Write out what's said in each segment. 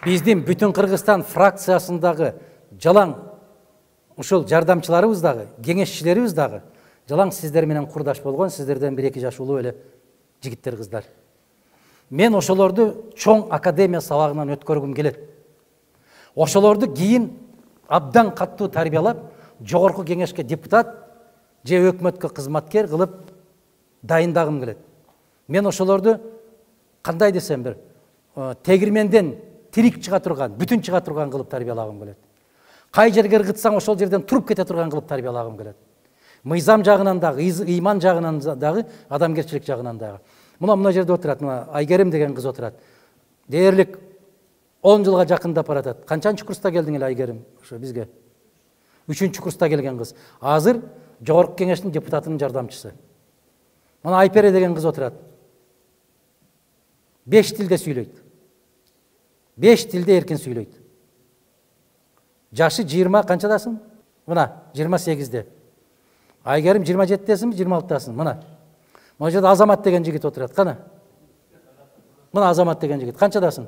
Биздин бүтүн Кыргызстан фракциясындагы жалаң ушул жардамчыларыбыз дагы, кеңешчилерибиз дагы жалаң сиздер менен курдаш болгон, сиздерден 1-2 жаш улуу эле жигиттер, кыздар. Мен ошолорду чоң академия сабагынан өткөргүм келет. Ошолорду кийин абдан каттуу тарбиялап, жогорку кеңешке депутат же өкмөткө кызматкер кылып дайындагым келет. Мен ошолорду кандай десем бир тегирменден тирик чыга турган, бүтүн чыга турган кылып тарбиялагым келет. Кай жерге ыргытсаң ошол жерден туруп кете турган кылып тарбиялагым келет. Мыйзам жагынан дагы, ыйман жагынан дагы, адамгерчилик жагынан дагы. Мына жерде отурат, мына Айгерим деген кыз отурат. Дээрлик 10 жылга жакындап баратат. Канчанчы курста келдиң эле Айгерим? Ошо бизге 3-чү курста келген кыз. Азыр жогорку кеңештин депутатынын жардамчысы. Мына Айпере деген кыз отурат. 5 тилде сүйлөйт. 5 тилде эркин сүйлөйт. Жашы 20 канчадасың? Мына 28-де. Айгерим 27-десиңби, 26-дасың? Мына. Мына жерде Азамат деген жигит отурат. Кана? Мына Азамат деген жигит. Канчадасың?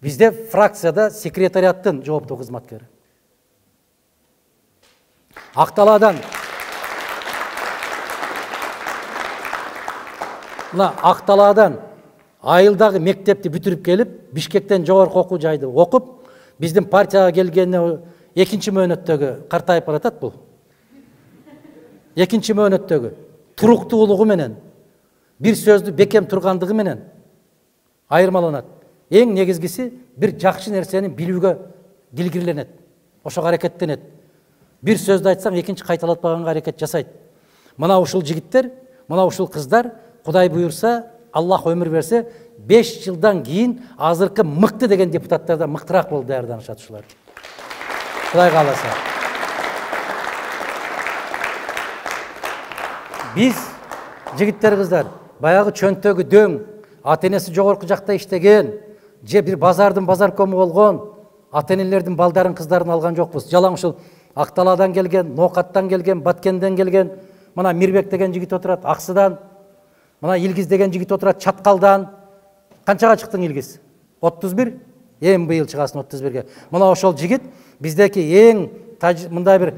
Бизде фракцияда секретариаттын жооптуу кызматкери. Акталаадан мына Акталаадан айылдагы мектепти бүтүрүп келип, Бишкектен жогорку окуу жайды окуп, биздин партияга келгенине 2-чи мөөнөттөгү картайып баратат бул. 2-чи мөөнөттөгү туруктуулугу менен, бир сөздү бекем тургандыгы менен айырмаланат. Эң негизгиси бир жакшы нерсени билүүгө дилгирленет. Ошого аракеттенет. Бир сөздү айтсаң, экинчи кайталатпаганга аракет жасайт. Мына ушул жигиттер, мына ушул кыздар, Кудай буйрса, Аллах өмүр берсе, 5 жылдан кийин азыркы мыкты деген депутаттардан мыктыраак болуп даярданышат ушулар. Кудай кааласа. Биз жигиттер, кыздар, баягы чөнтөгү дөң, ата-энеси жогорку жакта иштеген, же бир базардын базаркому болгон ата-энелердин балдарын, кыздарын алган жокпуз. Жалаң ушул Акталаадан келген, Ноокаттан келген, Баткенден келген, мына Мирбек деген жигит отурат, Аксыдан, мына Илгиз деген жигит отурат, Чаткалдан. Канчага чыктың Илгиз? 31? Эми быйыл чыгасың 31-ге. Мына ошол жигит биздеки эң мындай бир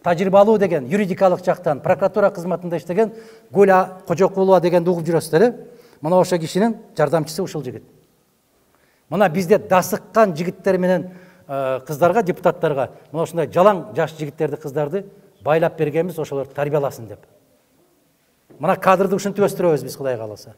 тажрыйбалуу деген юридикалык жактан прокуратура кызматында иштеген Гуля Кожокулова дегенди угуп жүрөсүздөр. Мына ошол кишинин жардамчысы ушул жигит. Мына бизде дасыккан жигиттер менен кыздарга, депутаттарга мына ушундай жалаң жаш жигиттерди, кыздарды байлап бергенбиз, ошолор тарбияласын деп. Мына кадрды ушинтип өстүрөбүз биз, Кудай кааласа.